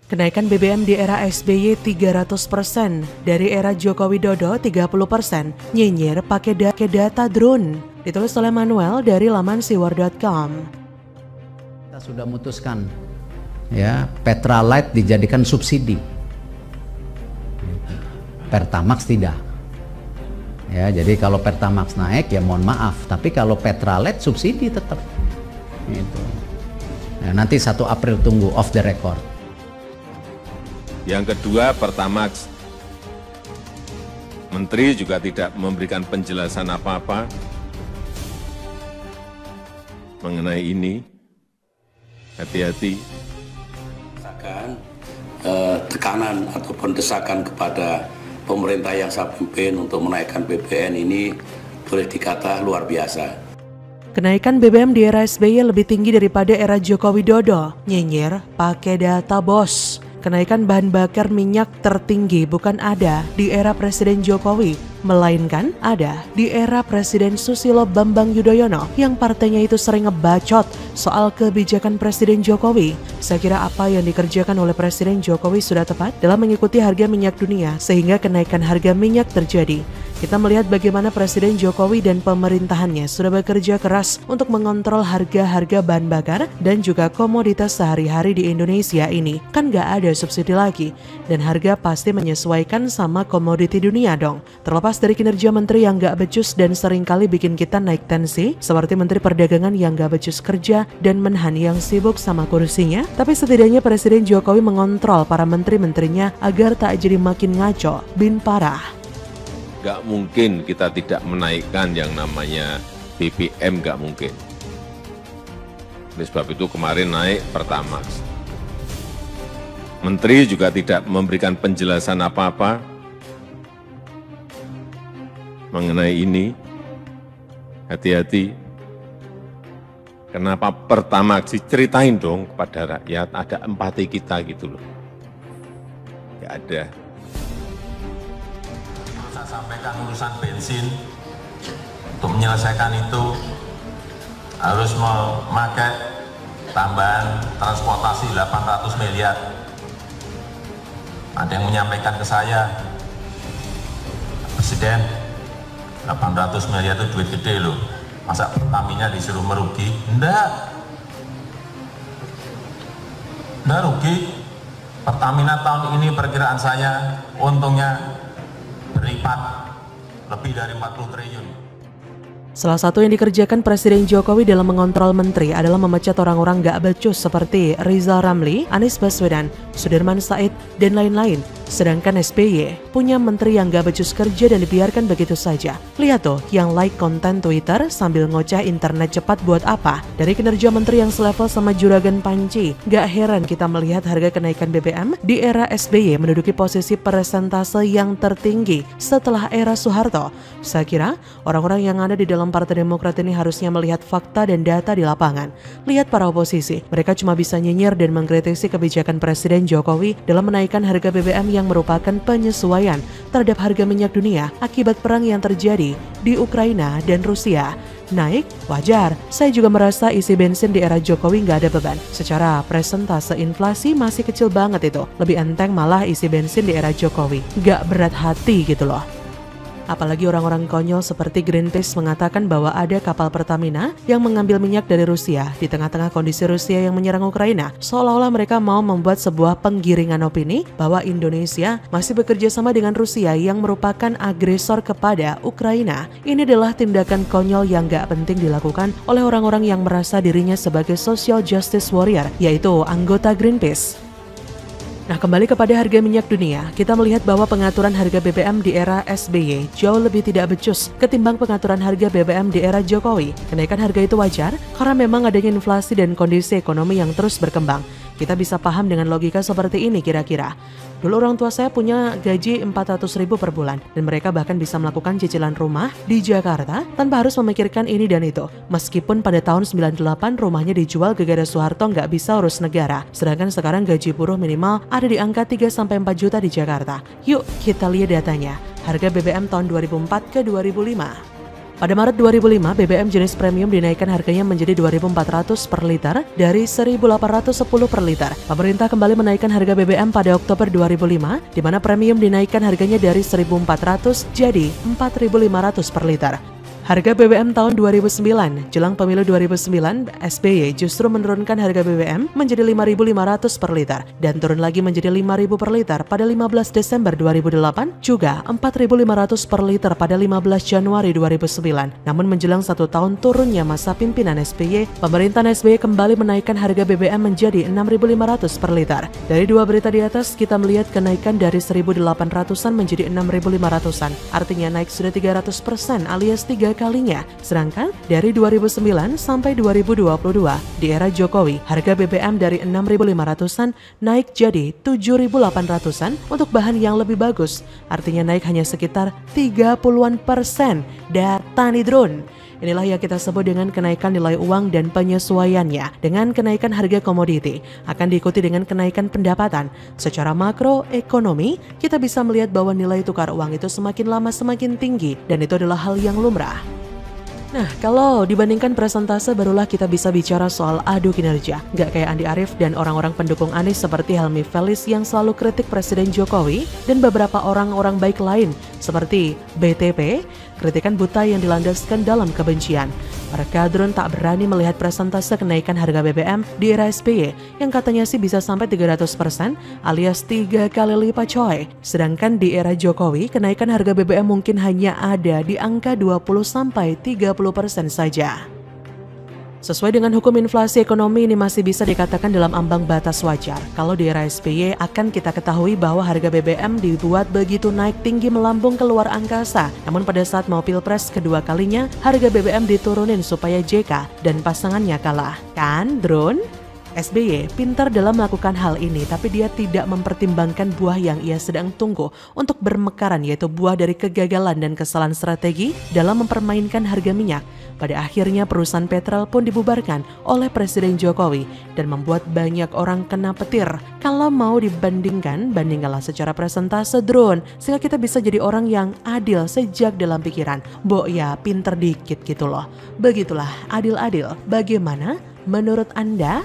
Kenaikan BBM di era SBY 300%, dari era Joko Widodo 30%, nyinyir pakai data drone. Ditulis oleh Manuel dari laman siwar.com. Kita sudah memutuskan ya, Pertalite dijadikan subsidi. Pertamax tidak. Ya, jadi kalau Pertamax naik ya mohon maaf, tapi kalau Pertalite subsidi tetap. Gitu. Nah, nanti 1 April tunggu off the record. Yang kedua, Pertamax. Menteri juga tidak memberikan penjelasan apa-apa mengenai ini. Hati-hati. Tekanan ataupun desakan kepada pemerintah yang saya pimpin untuk menaikkan BBM ini boleh dikata luar biasa. Kenaikan BBM di era SBY lebih tinggi daripada era Joko Widodo. Nyinyir pakai data bos. Kenaikan bahan bakar minyak tertinggi bukan ada di era Presiden Jokowi, melainkan ada di era Presiden Susilo Bambang Yudhoyono yang partainya itu sering ngebacot soal kebijakan Presiden Jokowi. Saya kira apa yang dikerjakan oleh Presiden Jokowi sudah tepat dalam mengikuti harga minyak dunia sehingga kenaikan harga minyak terjadi. Kita melihat bagaimana Presiden Jokowi dan pemerintahannya sudah bekerja keras untuk mengontrol harga-harga bahan bakar dan juga komoditas sehari-hari di Indonesia ini. Kan gak ada subsidi lagi, dan harga pasti menyesuaikan sama komoditi dunia dong. Terlepas dari kinerja menteri yang gak becus dan seringkali bikin kita naik tensi, seperti Menteri Perdagangan yang gak becus kerja dan Menhan yang sibuk sama kursinya, tapi setidaknya Presiden Jokowi mengontrol para menteri-menterinya agar tak jadi makin ngaco, bin parah. Nggak mungkin kita tidak menaikkan yang namanya BBM, nggak mungkin. Oleh sebab itu kemarin naik Pertamax. Menteri juga tidak memberikan penjelasan apa-apa mengenai ini. Hati-hati. Kenapa Pertamax? Ceritain dong kepada rakyat, ada empati kita gitu loh. Nggak ada. Saya sampaikan urusan bensin, untuk menyelesaikan itu harus memakai tambahan transportasi 800 miliar. Ada yang menyampaikan ke saya, Presiden, 800 miliar itu duit gede loh, masa Pertamina disuruh merugi? Enggak rugi. Pertamina tahun ini perkiraan saya untungnya berlipat lebih dari 40 triliun. Salah satu yang dikerjakan Presiden Jokowi dalam mengontrol menteri adalah memecat orang-orang gak becus seperti Rizal Ramli, Anies Baswedan, Sudirman Said, dan lain-lain. Sedangkan SBY punya menteri yang gak becus kerja dan dibiarkan begitu saja. Lihat tuh, yang like konten Twitter sambil ngoceh internet cepat buat apa? Dari kinerja menteri yang selevel sama Juragan Panci, gak heran kita melihat harga kenaikan BBM di era SBY menduduki posisi persentase yang tertinggi setelah era Soeharto. Saya kira orang-orang yang ada di dalam Partai Demokrat ini harusnya melihat fakta dan data di lapangan. Lihat para oposisi, mereka cuma bisa nyinyir dan mengkritisi kebijakan Presiden Jokowi dalam menaikkan harga BBM yang merupakan penyesuaian terhadap harga minyak dunia akibat perang yang terjadi di Ukraina dan Rusia. Naik, wajar. Saya juga merasa isi bensin di era Jokowi nggak ada beban. Secara presentase inflasi masih kecil banget itu. Lebih enteng malah isi bensin di era Jokowi. Nggak berat hati gitu loh. Apalagi orang-orang konyol seperti Greenpeace mengatakan bahwa ada kapal Pertamina yang mengambil minyak dari Rusia di tengah-tengah kondisi Rusia yang menyerang Ukraina. Seolah-olah mereka mau membuat sebuah penggiringan opini bahwa Indonesia masih bekerja sama dengan Rusia yang merupakan agresor kepada Ukraina. Ini adalah tindakan konyol yang gak penting dilakukan oleh orang-orang yang merasa dirinya sebagai social justice warrior, yaitu anggota Greenpeace. Nah, kembali kepada harga minyak dunia, kita melihat bahwa pengaturan harga BBM di era SBY jauh lebih tidak becus ketimbang pengaturan harga BBM di era Jokowi. Kenaikan harga itu wajar karena memang adanya inflasi dan kondisi ekonomi yang terus berkembang. Kita bisa paham dengan logika seperti ini kira-kira. Dulu orang tua saya punya gaji 400.000 per bulan dan mereka bahkan bisa melakukan cicilan rumah di Jakarta tanpa harus memikirkan ini dan itu. Meskipun pada tahun 98 rumahnya dijual gara-gara Soeharto nggak bisa urus negara. Sedangkan sekarang gaji buruh minimal ada di angka 3-4 juta di Jakarta. Yuk kita lihat datanya. Harga BBM tahun 2004 ke 2005. Pada Maret 2005, BBM jenis premium dinaikkan harganya menjadi 2.400 per liter dari 1.810 per liter. Pemerintah kembali menaikkan harga BBM pada Oktober 2005, di mana premium dinaikkan harganya dari 1.400 jadi 4.500 per liter. Harga BBM tahun 2009, jelang pemilu 2009, SBY justru menurunkan harga BBM menjadi 5.500 per liter dan turun lagi menjadi 5.000 per liter pada 15 Desember 2008, juga 4.500 per liter pada 15 Januari 2009. Namun menjelang 1 tahun turunnya masa pimpinan SBY, pemerintahan SBY kembali menaikkan harga BBM menjadi 6.500 per liter. Dari dua berita di atas, kita melihat kenaikan dari 1.800-an menjadi 6.500-an. Artinya naik sudah 300% alias 3 kalinya. Sedangkan dari 2009 sampai 2022 di era Jokowi, harga BBM dari 6.500-an naik jadi 7.800-an untuk bahan yang lebih bagus. Artinya naik hanya sekitar 30-an%. Data nih drone. Inilah yang kita sebut dengan kenaikan nilai uang dan penyesuaiannya. Dengan kenaikan harga komoditi akan diikuti dengan kenaikan pendapatan. Secara makroekonomi, kita bisa melihat bahwa nilai tukar uang itu semakin lama semakin tinggi dan itu adalah hal yang lumrah. Nah, kalau dibandingkan presentase barulah kita bisa bicara soal adu kinerja. Gak kayak Andi Arief dan orang-orang pendukung Anies seperti Helmi Felis yang selalu kritik Presiden Jokowi dan beberapa orang-orang baik lain seperti BTP, kritikan buta yang dilandaskan dalam kebencian. Para kadrun tak berani melihat presentase kenaikan harga BBM di era SBY yang katanya sih bisa sampai 300% alias 3 kali lipat coy. Sedangkan di era Jokowi, kenaikan harga BBM mungkin hanya ada di angka 20-30% saja. Sesuai dengan hukum inflasi ekonomi ini masih bisa dikatakan dalam ambang batas wajar. Kalau di era SBY akan kita ketahui bahwa harga BBM dibuat begitu naik tinggi melambung keluar angkasa. Namun pada saat mau pilpres kedua kalinya, harga BBM diturunin supaya JK dan pasangannya kalah. Kan, drone? SBY pintar dalam melakukan hal ini, tapi dia tidak mempertimbangkan buah yang ia sedang tunggu untuk bermekaran, yaitu buah dari kegagalan dan kesalahan strategi dalam mempermainkan harga minyak. Pada akhirnya perusahaan petrol pun dibubarkan oleh Presiden Jokowi dan membuat banyak orang kena petir. Kalau mau dibandingkan, bandingkanlah secara presentase drone, sehingga kita bisa jadi orang yang adil sejak dalam pikiran. Mbok ya pinter dikit gitu loh. Begitulah adil-adil. Bagaimana menurut Anda?